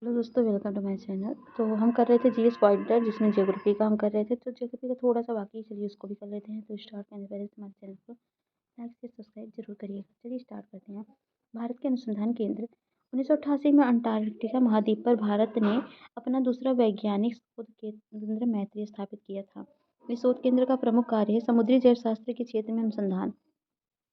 Hello दोस्तों, welcome to my channel. तो हम कर रहे थे जीएस पॉइंटर, जिसमें ज्योग्राफी का हम कर रहे थे। तो ज्योग्राफी का थोड़ा सा बाकी है, चलिए उसको भी कर लेते हैं। तो स्टार्ट करने से पहले हमारे चैनल को लाइक से सब्सक्राइब जरूर करिएगा। चलिए स्टार्ट करते हैं। भारत के अनुसंधान केंद्र 1988 में अंटार्कटिका महाद्वीप पर भारत ने अपना दूसरा वैज्ञानिक शोध केंद्र मैत्री स्थापित किया था। इस शोध केंद्र का प्रमुख कार्य है समुद्री जैवशास्त्र के क्षेत्र में अनुसंधान।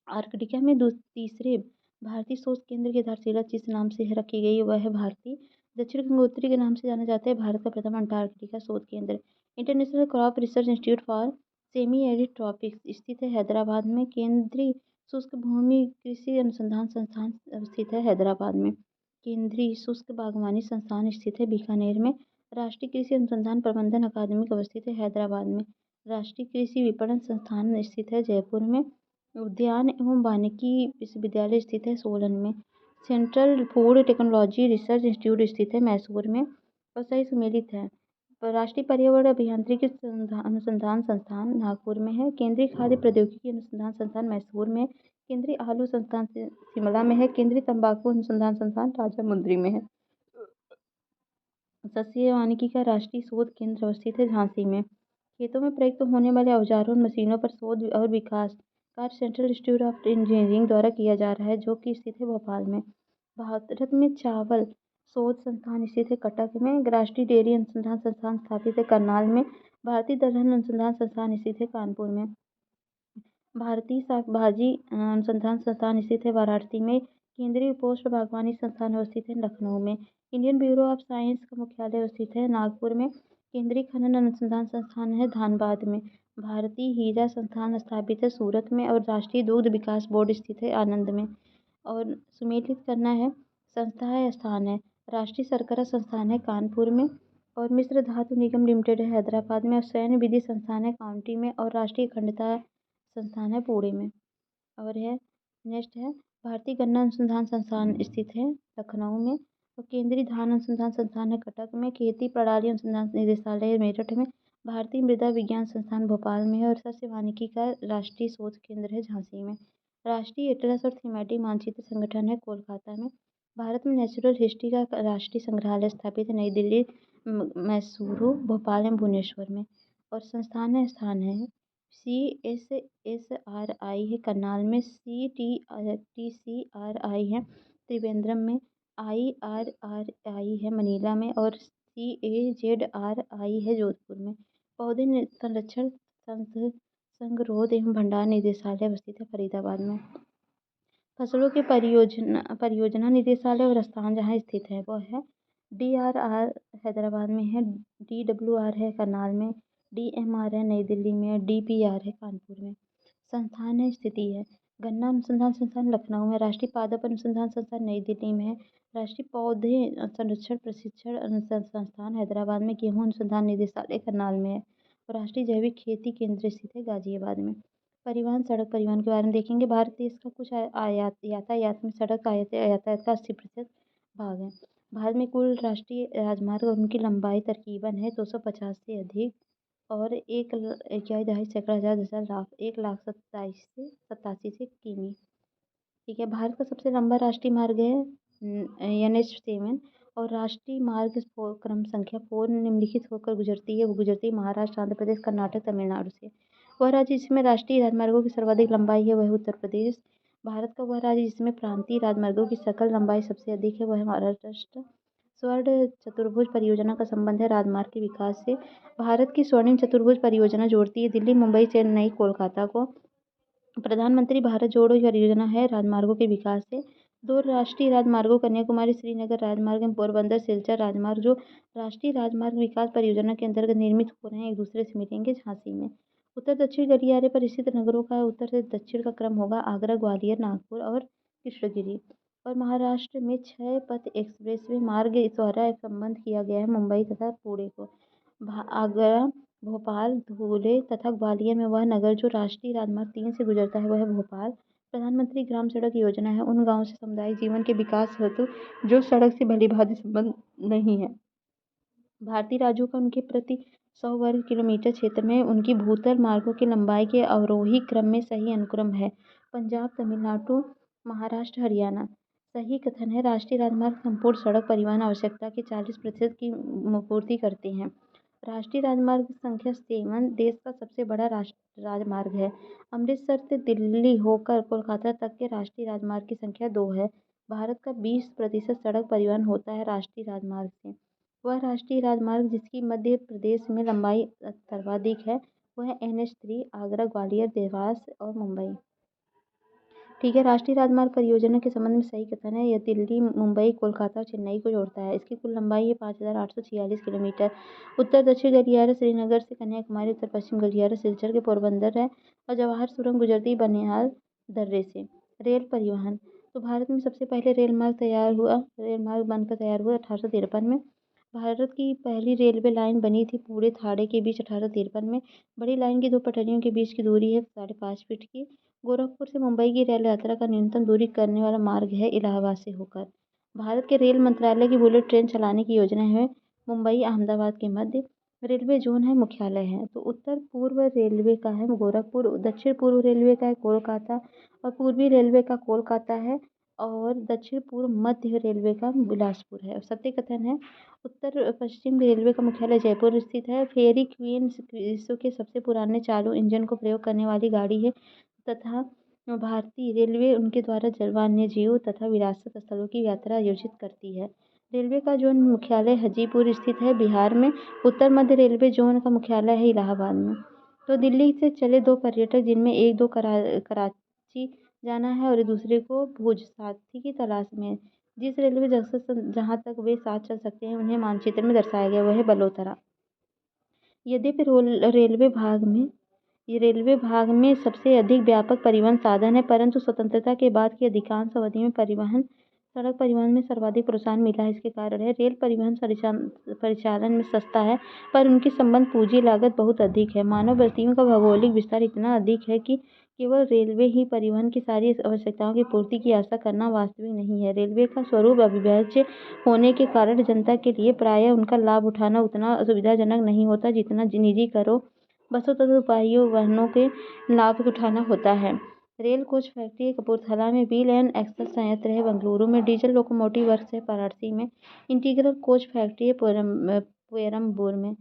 आर्कटिका में तीसरे भारतीय शोध केंद्र की आधारशिला जिस नाम से रखी गई वह है भारतीय दक्षिण गंगोत्री के नाम से जाना जाता है। भारत का प्रथम अंटार्कटिका शोध केंद्र international crop research institute for semi arid tropics स्थित है हैदराबाद में। केंद्रीय शुष्क भूमि कृषि अनुसंधान संस्थान स्थित है हैदराबाद में। केंद्रीय शुष्क बागवानी संस्थान स्थित है बीकानेर में। राष्ट्रीय कृषि अनुसंधान प्रबंधन अकादमी अवस्थित है हैदराबाद में। राष्ट्रीय कृषि विपणन संस्थान स्थित है जयपुर में। उद्यान एवं वानिकी विश्वविद्यालय स्थित है सोलन में। Central food technology research institute स्थित है मैसूर में और सही सम्मिलित है। राष्ट्रीय पर्यावरण अभियांत्रिकी अनुसंधान संस्थान नागपुर में है। केंद्रीय खाद्य प्रौद्योगिकी अनुसंधान संस्थान मैसूर में। केंद्रीय आलू संस्थान शिमला में है। केंद्रीय तंबाकू अनुसंधान संस्थान राजामुंद्री में है। सस्य वानिकी का राष्ट्रीय शोध केंद्र अवस्थित है झांसी में। खेतों में प्रयुक्त होने वाले औजारों और मशीनों पर शोध और विकास कार्य सेंट्रल इंस्टीट्यूट ऑफ इंजीनियरिंग द्वारा किया जा रहा है, जो कि स्थित है भोपाल में। भारत में चावल शोध संस्थान स्थित है कटक में। राष्ट्रीय डेयरी अनुसंधान संस्थान स्थापित है करनाल में। भारतीय दलहन अनुसंधान संस्थान स्थित है कानपुर में। भारतीय शाक भाजी अनुसंधान संस्थान स्थित है वाराणसी में। केंद्रीय पोस्ट बागवानी संस्थान अवस्थित है लखनऊ में। इंडियन ब्यूरो ऑफ साइंस का मुख्यालय अवस्थित है नागपुर में। केंद्रीय खनन अनुसंधान संस्थान है धानबाद में। भारतीय हीरा संस्थान स्थापित है सूरत में और राष्ट्रीय दुग्ध विकास बोर्ड स्थित है आनंद में। और सुमेलित करना है संस्थाएं स्थान है। राष्ट्रीय शर्करा संस्थान है कानपुर में और मिश्र धातु निगम लिमिटेड है हैदराबाद में और सैन्य विधि संस्थान है काउंटी में और राष्ट्रीय अखंडता संस्थान है पुणे में। और है नेक्स्ट है भारतीय गन्ना अनुसंधान संस्थान स्थित है लखनऊ में और केंद्रीय धान अनुसंधान संस्थान है कटक में। खेती प्रणाली अनुसंधान निदेशालय मेरठ में। भारतीय मृदा विज्ञान संस्थान भोपाल में है और सस्य वानिकी का राष्ट्रीय शोध केंद्र है झांसी में। राष्ट्रीय एटलस और थीमेटिक मानचित्र संगठन है कोलकाता में। भारत में नेचुरल हिस्ट्री का राष्ट्रीय संग्रहालय स्थापित है नई दिल्ली, मैसूरू, भोपाल एवं भुवनेश्वर में। और स्थान है CSSRI है करनाल में। TCRI है त्रिवेंद्रम में। IRRI है मनीला में और CAZRI है जोधपुर में। पौधे संरक्षण संगरोध एवं भंडार निदेशालय अवस्थित है फरीदाबाद में। फसलों के परियोजना निदेशालय और स्थान जहाँ स्थित है वह है DRR हैदराबाद में है। DWR है करनाल में। DMR है नई दिल्ली में। DPR है कानपुर में। संस्थान है स्थिति है गन्ना अनुसंधान संस्थान लखनऊ में। राष्ट्रीय पादप अनुसंधान संस्थान नई दिल्ली में है। राष्ट्रीय पौधे संरक्षण प्रशिक्षण संस्थान हैदराबाद में। गेहूं अनुसंधान निदेशालय करनाल में है और राष्ट्रीय जैविक खेती केंद्र स्थित है गाजियाबाद में। परिवहन सड़क परिवहन के बारे में देखेंगे। भारत देश का कुछ यातायात में सड़क यातायात का 80% भाग है। भारत में कुल राष्ट्रीय राजमार्ग और उनकी लंबाई तकरीबन है 250 से अधिक और 1,27,000 से किमी। ठीक है। भारत का सबसे लंबा राष्ट्रीय मार्ग है NH7 और राष्ट्रीय मार्ग क्रम संख्या 4 निम्नलिखित होकर गुजरती है। वो गुजरती है महाराष्ट्र, आंध्र प्रदेश, कर्नाटक, तमिलनाडु से। वह राज्य जिसमें राष्ट्रीय राजमार्गों की सर्वाधिक लंबाई है वह उत्तर प्रदेश। भारत का वह राज्य जिसमें प्रांतीय राजमार्गों की सकल लंबाई सबसे अधिक है वह महाराष्ट्र। स्वर्ण चतुर्भुज परियोजना का संबंध है राजमार्ग के विकास से। भारत की स्वर्णिम चतुर्भुज परियोजना जोड़ती है दिल्ली, मुंबई, चेन्नई, कोलकाता को। प्रधानमंत्री भारत जोड़ो परियोजना है राजमार्गों के विकास से। दो राष्ट्रीय राजमार्गों कन्याकुमारी श्रीनगर राजमार्ग एवं पोरबंदर सिलचर राजमार्ग जो राष्ट्रीय राजमार्ग विकास परियोजना के अंतर्गत निर्मित हो रहे हैं एक दूसरे से मिलेंगे झांसी में। उत्तर दक्षिण गलियारे पर स्थित नगरों का उत्तर से दक्षिण का क्रम होगा आगरा, ग्वालियर, नागपुर और कृष्णगिरी। और महाराष्ट्र में 6 पथ एक्सप्रेसवे मार्ग द्वारा संबंध किया गया है मुंबई तथा पुणे को। आगरा, भोपाल, धुले तथा ग्वालियर में वह नगर जो राष्ट्रीय राजमार्ग 3 से गुजरता है वह है भोपाल। प्रधानमंत्री ग्राम सड़क योजना है उन गाँव से सामुदायिक जीवन के विकास हेतु जो सड़क से भलीभांति संबंध नहीं है। भारतीय राज्यों का उनके प्रति 100 वर्ग किलोमीटर क्षेत्र में उनकी भूतल मार्गों की लंबाई के अवरोही क्रम में सही अनुक्रम है। पंजाब, तमिलनाडु, महाराष्ट्र, हरियाणा। सही कथन है। राष्ट्रीय राजमार्ग संपूर्ण सड़क परिवहन आवश्यकता के 40% की पूर्ति करते हैं। राष्ट्रीय राजमार्ग संख्या 7 देश का सबसे बड़ा राजमार्ग है। अमृतसर से दिल्ली होकर कोलकाता तक के राष्ट्रीय राजमार्ग की संख्या 2 है। भारत का 20% सड़क परिवहन होता है राष्ट्रीय राजमार्ग से। वह राष्ट्रीय राजमार्ग जिसकी मध्य प्रदेश में लंबाई सर्वाधिक है वह है NH3 आगरा, ग्वालियर, देवास और मुंबई। ठीक है। राष्ट्रीय राजमार्ग परियोजना के संबंध में सही कथन है। यह दिल्ली, मुंबई, कोलकाता और चेन्नई को जोड़ता है। इसकी कुल लंबाई है 5,846 किलोमीटर। उत्तर दक्षिण गलियारा श्रीनगर से कन्याकुमारी, उत्तर पश्चिम गलियारा सिलचर के पोरबंदर है और जवाहर सुरंग गुजरती बनिहाल दर्रे से। रेल परिवहन तो भारत में सबसे पहले रेल मार्ग बनकर तैयार हुआ 1853 में। भारत की पहली रेलवे लाइन बनी थी पूरे थाड़े के बीच 1853 में। बड़ी लाइन की 2 पटरियों के बीच की दूरी है 5.5 फीट की। गोरखपुर से मुंबई की रेल यात्रा का न्यूनतम दूरी करने वाला मार्ग है इलाहाबाद से होकर। भारत के रेल मंत्रालय की बुलेट ट्रेन चलाने की योजना है। मुंबई अहमदाबाद के मध्य रेलवे जोन है, मुख्यालय है। तो उत्तर पूर्व रेलवे का है गोरखपुर, दक्षिण पूर्व रेलवे का है कोलकाता और पूर्वी रेलवे का कोलकाता है और दक्षिण पूर्व मध्य रेलवे का बिलासपुर है। सत्य कथन है। उत्तर पश्चिम रेलवे का मुख्यालय जयपुर स्थित है। फेयरी क्वीन विश्व के सबसे पुराने चालू इंजन को प्रयोग करने वाली गाड़ी है तथा भारतीय रेलवे उनके द्वारा वन्यजीव तथा विरासत स्थलों की यात्रा आयोजित करती है। रेलवे का जोन मुख्यालय हाजीपुर स्थित है बिहार में। उत्तर मध्य रेलवे जोन का मुख्यालय है इलाहाबाद में। तो दिल्ली से चले 2 पर्यटक जिनमें एक दो कराची जाना है और दूसरे को भुज साथी की तलाश में है। जिस रेलवे जहाँ तक वे साथ चल सकते हैं उन्हें मानचित्र में दर्शाया गया वह है बलोतरा। यद्यपि रेलवे भाग में सबसे अधिक व्यापक परिवहन साधन है परंतु स्वतंत्रता के बाद की अधिकांश अवधि में सड़क परिवहन में सर्वाधिक प्रोत्साहन मिला है। इसके कारण है रेल परिवहन परिचालन में सस्ता है पर उनकी संबंध पूंजी लागत बहुत अधिक है। मानव बस्तियों का भौगोलिक विस्तार इतना अधिक है कि केवल रेलवे ही परिवहन की सारी आवश्यकताओं की पूर्ति की आशा करना वास्तविक नहीं है। रेलवे का स्वरूप अविभाज्य होने के कारण जनता के लिए प्रायः उनका लाभ उठाना उतना सुविधाजनक नहीं होता जितना निजी कारों, बसों तथा उपायों वाहनों के लाभ उठाना होता है। रेल कोच फैक्ट्री कपूरथला में, व्हील एंड एक्सल संयंत्र है बेंगलुरु में, डीजल लोकोमोटिव वर्क्स है वाराणसी में, इंटीग्रल कोच फैक्ट्री है पेरम्बूर में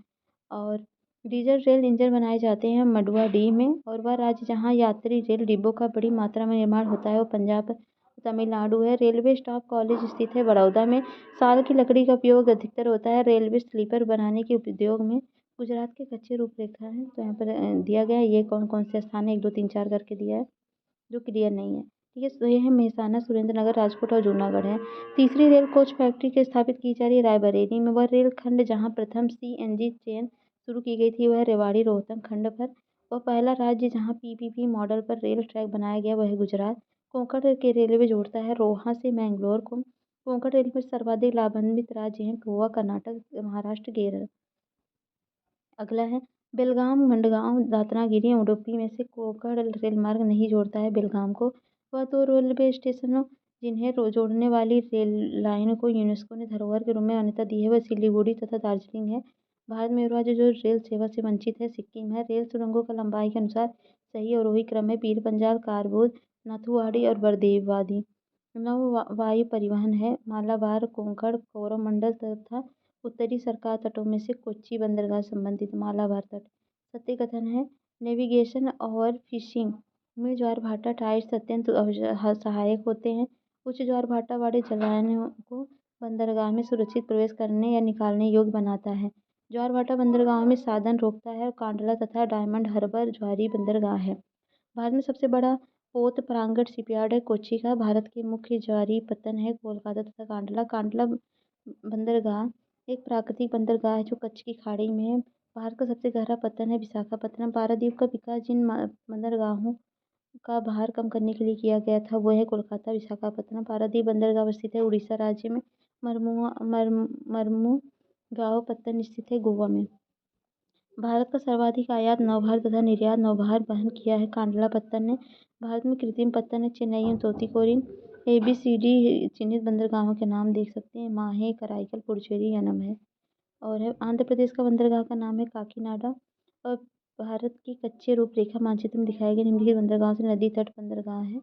और डीजल रेल इंजन बनाए जाते हैं मडुवाडीह में। और वह राज्य जहाँ यात्री रेल डिब्बों का बड़ी मात्रा में निर्माण होता है वो पंजाब तमिलनाडु है। रेलवे स्टाफ कॉलेज स्थित है बड़ौदा में। साल की लकड़ी का उपयोग अधिकतर होता है रेलवे स्लीपर बनाने के उद्योग में। गुजरात के कच्चे रूपरेखा है तो यहाँ पर दिया गया है ये कौन कौन से स्थान है 1 2 3 4 करके दिया है जो क्लियर नहीं है। ठीक है। तो ये है मेहसाना, सुरेंद्रनगर, राजकोट और जूनागढ़ है। तीसरी रेल कोच फैक्ट्री के स्थापित की जा रही है रायबरेली में। वह रेल खंड जहाँ प्रथम CNG ट्रेन शुरू की गई थी वह रेवाड़ी रोहतक खंड पर। वह पहला राज्य जहाँ PPP मॉडल पर रेल ट्रैक बनाया गया वह है गुजरात। कोंकण के रेलवे जोड़ता है रोहा से मैंगलोर को। कोंकण रेलवे सर्वाधिक लाभान्वित राज्य हैं गोवा, कर्नाटक, महाराष्ट्र, केरल। अगला है बेलगाम, मंडगांव, दातनागिरी, उडुपी में से कोंकण रेल मार्ग नहीं जोड़ता है बेलगाम को। वह 2 रेलवे स्टेशनों जिन्हें जोड़ने वाली रेल लाइन को यूनेस्को ने धरोहर के रूप में मान्यता दी है वह सिलीगुड़ी तथा दार्जिलिंग है। भारत में राज्य जो रेल सेवा से वंचित है सिक्किम है। रेल सुरंगों का लंबाई के अनुसार सही अवरोही क्रम है पीर पंजाल, कारबूल, नाथुवाड़ी और बरदेवादी। नौ वायु परिवहन है मालाबार, कोंकण, कोरोमंडल तथा उत्तरी सरकार तटों में से कोच्चि बंदरगाह संबंधित मालाबार तट। सत्य कथन है। नेविगेशन और फिशिंग में ज्वारभाटा टाइड्स अत्यंत सहायक होते हैं। उच्च ज्वारभाटा वाले जलाशयों को बंदरगाह में सुरक्षित प्रवेश करने या निकालने योग्य बनाता है। ज्वारभाटा बंदरगाहों में साधन रोकता है और कांडला तथा डायमंड हार्बर ज्वारी बंदरगाह है। भारत में सबसे बड़ा पोत परागण शिपयार्ड है कोच्चि का। भारत के मुख्य ज्वारी पत्तन है कोलकाता तथा कांडला बंदरगाह एक प्राकृतिक बंदरगाह है जो कच्छ की खाड़ी में है। भारत का सबसे गहरा पत्तन है विशाखापत्तनम। पारादीप का विकास जिन बंदरगाहों का भार कम करने के लिए किया गया था वो है कोलकाता, विशाखापत्तनम। पारादीप बंदरगाह स्थित है उड़ीसा राज्य में। मर्मुगांव पत्तन स्थित है गोवा में। भारत का सर्वाधिक आयात नौभार तथा निर्यात नौभार वहन किया है कांडला पत्तन ने। भारत में कृत्रिम पत्तन है चेन्नई और तूतीकोरिन। ABCD चिन्हित बंदरगाहों के नाम देख सकते हैं माहे, कराईकल, पुडुचेरी, यनम है। और है आंध्र प्रदेश का बंदरगाह का नाम है काकीनाडा। और भारत की कच्चे रूपरेखा मानचित्र में दिखाए गए निम्नलिखित बंदरगाहों से नदी तट बंदरगाह है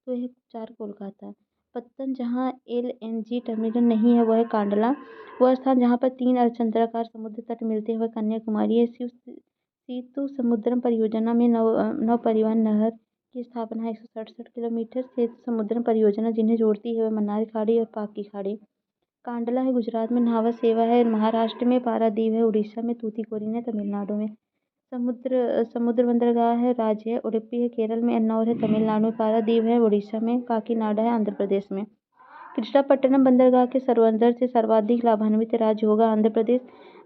तो यह 4 कोलकाता। पत्तन जहाँ LNG टर्मिनल नहीं है वह है कांडला। वह स्थान जहाँ पर 3 अर्धचंद्राकार समुद्र तट मिलते हैं वह कन्याकुमारी है। सेतु समुद्रम परियोजना में नव परिवहन नहर की स्थापना है। 167 किलोमीटर सेतु समुद्रम परियोजना जिन्हें जोड़ती है वह मन्नार खाड़ी और पाक की खाड़ी। कांडला है गुजरात में, न्हावा शेवा है महाराष्ट्र में, पारादीप है उड़ीसा में, तूतीकोरिन है तमिलनाडु में। समुद्र बंदरगाह है राज्य है उडुपी है केरल में, एन्नौर है तमिलनाडु में, पारादीप है उड़ीसा में, काकीनाडा है आंध्र प्रदेश में। कृष्णापट्टनम बंदरगाह के सर्वंदर से सर्वाधिक लाभान्वित राज्य होगा आंध्र प्रदेश।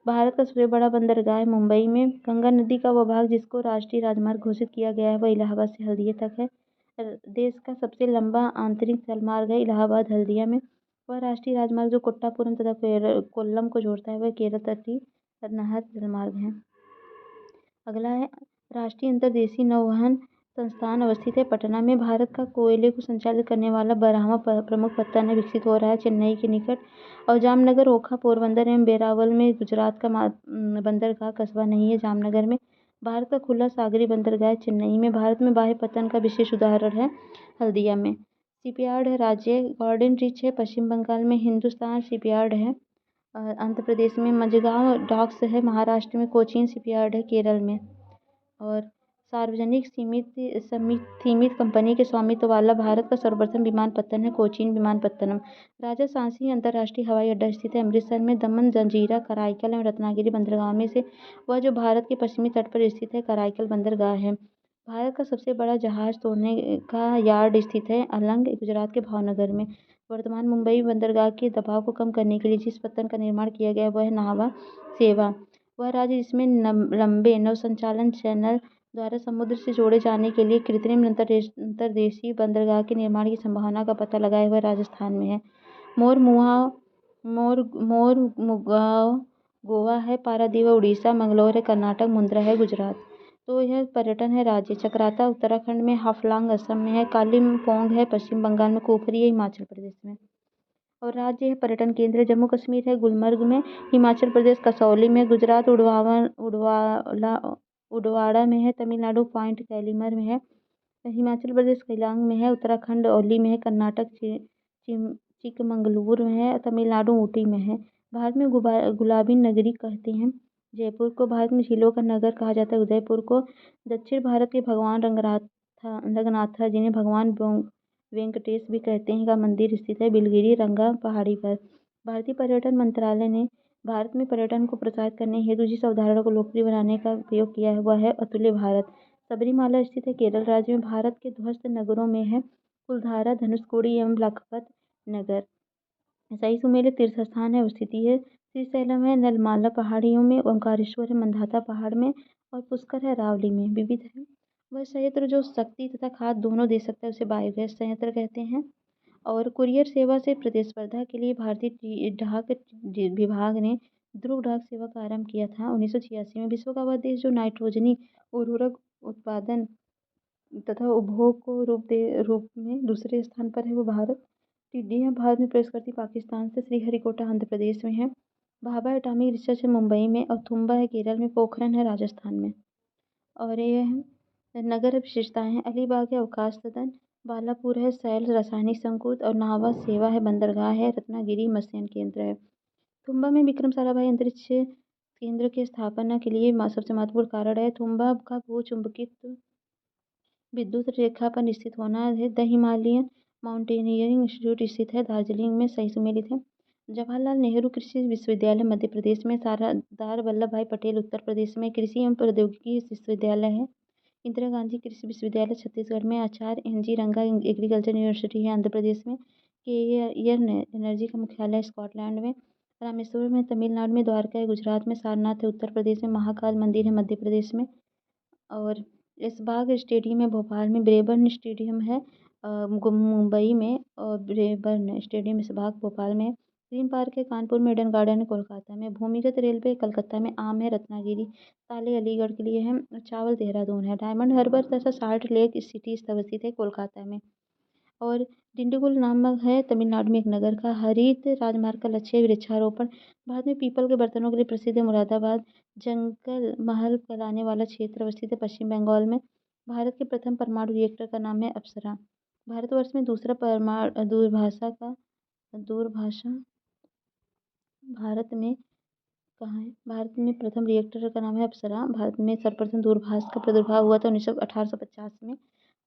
भारत का सबसे बड़ा बंदरगाह है मुंबई में। गंगा नदी का वह भाग जिसको राष्ट्रीय राजमार्ग घोषित किया गया है वह इलाहाबाद से हल्दिया तक है। देश का सबसे लंबा आंतरिक जलमार्ग है इलाहाबाद हल्दिया में। वह राष्ट्रीय राजमार्ग जो कोट्टापुरम तथा कोल्लम को जोड़ता है वह केरल तटीय नहर जलमार्ग है। अगला है राष्ट्रीय अंतर्देशीय नौवहन संस्थान अवस्थित है पटना में। भारत का कोयले को संचालित करने वाला 12वां प्रमुख पत्तन है विकसित हो रहा है चेन्नई के निकट। और जामनगर, ओखा, पोरबंदर एवं वेरावल में गुजरात का बंदरगाह कस्बा नहीं है जामनगर में। भारत का खुला सागरी बंदरगाह है चेन्नई में। भारत में बाह्य पत्तन का विशेष उदाहरण है हल्दिया में। शिपयार्ड है राज्य गॉर्डन रिच है पश्चिम बंगाल में। हिंदुस्तान शिपयार्ड है आंध्र प्रदेश में। मझगांव डॉक्स है महाराष्ट्र में। कोचीन शिपयार्ड है केरल में। और सार्वजनिक सीमित कंपनी के स्वामित्व वाला भारत का सर्वप्रथम विमानपत्तन है कोचीन विमानपत्तनम। राजा सांची अंतर्राष्ट्रीय हवाई अड्डा स्थित है अमृतसर में। दमन, जंजीरा, कराईकल एवं रत्नागिरी बंदरगाह में से वह जो भारत के पश्चिमी तट पर स्थित है कराईकल बंदरगाह है। भारत का सबसे बड़ा जहाज तोड़ने का यार्ड स्थित है अलंग गुजरात के भावनगर में। वर्तमान मुंबई बंदरगाह के दबाव को कम करने के लिए जिस पत्तन का निर्माण किया गया वह है न्हावा शेवा। वह राज्य जिसमें लंबे नौसंचालन चैनल द्वारा समुद्र से जोड़े जाने के लिए कृत्रिम अंतर्देशीय बंदरगाह के निर्माण की संभावना का पता लगाया हुआ राजस्थान में है। मोरमुगांव गोवा है। पारादीप उड़ीसा, मंगलोर है कर्नाटक, मुंद्रा है गुजरात। तो यह पर्यटन है राज्य। चक्राता उत्तराखंड में, हाफलांग असम में है, कालिम्पोंग है पश्चिम बंगाल में, कुफरी है हिमाचल प्रदेश में। और राज्य है पर्यटन केंद्र जम्मू कश्मीर है गुलमर्ग में, हिमाचल प्रदेश कसौली में, गुजरात उडवाड़ा में है, तमिलनाडु पॉइंट कैलीमर में है, हिमाचल प्रदेश केलांग में है, उत्तराखंड औली में है, कर्नाटक चिकमंगलूर में है, तमिलनाडु ऊटी में है। भारत में गुलाबी नगरी कहते हैं जयपुर को। भारत में झीलों का नगर कहा जाता है उदयपुर को। दक्षिण भारत के भगवान रंगनाथा जिन्हें भगवान वेंकटेश भी कहते हैं का मंदिर स्थित है बिलगिरी रंगा पहाड़ी पर। भारतीय पर्यटन मंत्रालय ने भारत में पर्यटन को प्रोत्साहित करने हेतु जिस अवधारणा को लोकप्रिय बनाने का उपयोग किया है वह है अतुल्य भारत। सबरीमाला स्थित है केरल राज्य में। भारत के ध्वस्त नगरों में है कुलधारा, धनुषकोडी एवं लखपत नगर। सही सुमेलित तीर्थ स्थान है अवस्थिति है श्रीशैलम है नलमाला पहाड़ियों में, ओंकारेश्वर है मंदाता पहाड़ में, और पुष्कर है अरावली में। विविध है वह संयंत्र जो शक्ति तथा खाद दोनों दे सकता है उसे बायोगैस संयंत्र कहते हैं। और कुरियर सेवा से प्रतिस्पर्धा के लिए भारतीय डाक विभाग ने ध्रुव डाक सेवा का आरंभ किया था 1986 में। विश्व का वह देश जो नाइट्रोजनी उर्वरक उत्पादन तथा उपभोग को रूप में दूसरे स्थान पर है वो भारत। टिड्डियाँ भारत में प्रवेश करती पाकिस्तान से। श्रीहरिकोटा आंध्र प्रदेश में है। भाभा एटॉमिक रिसर्च है मुंबई में, और थुम्बा है केरल में, पोखरन है राजस्थान में। और ये है नगर विशेषताएं हैं अलीबाग है अवकाश सदन, बालापुर है सैल रासायनिक संकुल, और नाहवा शेवा है बंदरगाह है, रत्नागिरी मत्स्य केंद्र है। थुम्बा में विक्रम साराभाई अंतरिक्ष केंद्र की स्थापना के लिए सबसे महत्वपूर्ण कारण है थुम्बा का भूचुंबकित्व विद्युत रेखा पर स्थित होना है। द हिमालयन माउंटेनियरिंग इंस्टीट्यूट स्थित है दार्जिलिंग में। सही सुमेलित है। जवाहरलाल नेहरू कृषि विश्वविद्यालय मध्य प्रदेश में। सरदार वल्लभ भाई पटेल उत्तर प्रदेश में कृषि एवं प्रौद्योगिकी विश्वविद्यालय है। इंदिरा गांधी कृषि विश्वविद्यालय छत्तीसगढ़ में। आचार्य NG रंगा एग्रीकल्चर यूनिवर्सिटी है आंध्र प्रदेश में। केयर एनर्जी का मुख्यालय स्कॉटलैंड में। रामेश्वरम में तमिलनाडु में। द्वारका है गुजरात में। सारनाथ है उत्तर प्रदेश में। महाकाल मंदिर है मध्य प्रदेश में। और ऐशबाग स्टेडियम है भोपाल में। ब्रेबर्न स्टेडियम है मुंबई में, और ब्रेबर्न स्टेडियम ऐशबाग भोपाल में। ग्रीन पार्क है कानपुर में। ईडन गार्डन है कोलकाता में। भूमिगत रेलवे कलकत्ता में। आम है रत्नागिरी। ताले अलीगढ़ के लिए है। चावल देहरादून है। डायमंड हार्बर तथा साल्ट लेक सिटी अवस्थित है कोलकाता में। और डिंडीगुल नामक है तमिलनाडु में एक नगर का। हरित राजमार्ग का लक्ष्य है वृक्षारोपण। भारत में पीपल के बर्तनों के लिए प्रसिद्ध है मुरादाबाद। जंगल महल कहलाने वाला क्षेत्र अवस्थित है पश्चिम बंगाल में। भारत के प्रथम परमाणु रिएक्टर का नाम है अप्सरा। भारतवर्ष में दूसरा दूरभाषा भारत में कहाँ है? भारत में प्रथम रिएक्टर का नाम है अप्सरा। भारत में सर्वप्रथम दूरभाष का प्रादुर्भाव हुआ था 1850 में।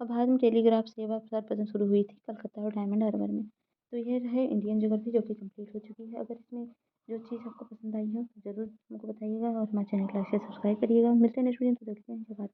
और भारत में टेलीग्राफ सेवा सर्वप्रथम शुरू हुई थी कलकत्ता और डायमंड हार्बर में। तो ये है इंडियन ज्योग्राफी, जो कि कंप्लीट हो चुकी है। अगर इसमें जो चीज़ आपको पसंद आई हो तो ज़रूर हमको बताइएगा और हमारे चैनल को लाइक से सब्सक्राइब करिएगा। मिलते हैं नेक्स्ट वीडियो में, तो देखते हैं।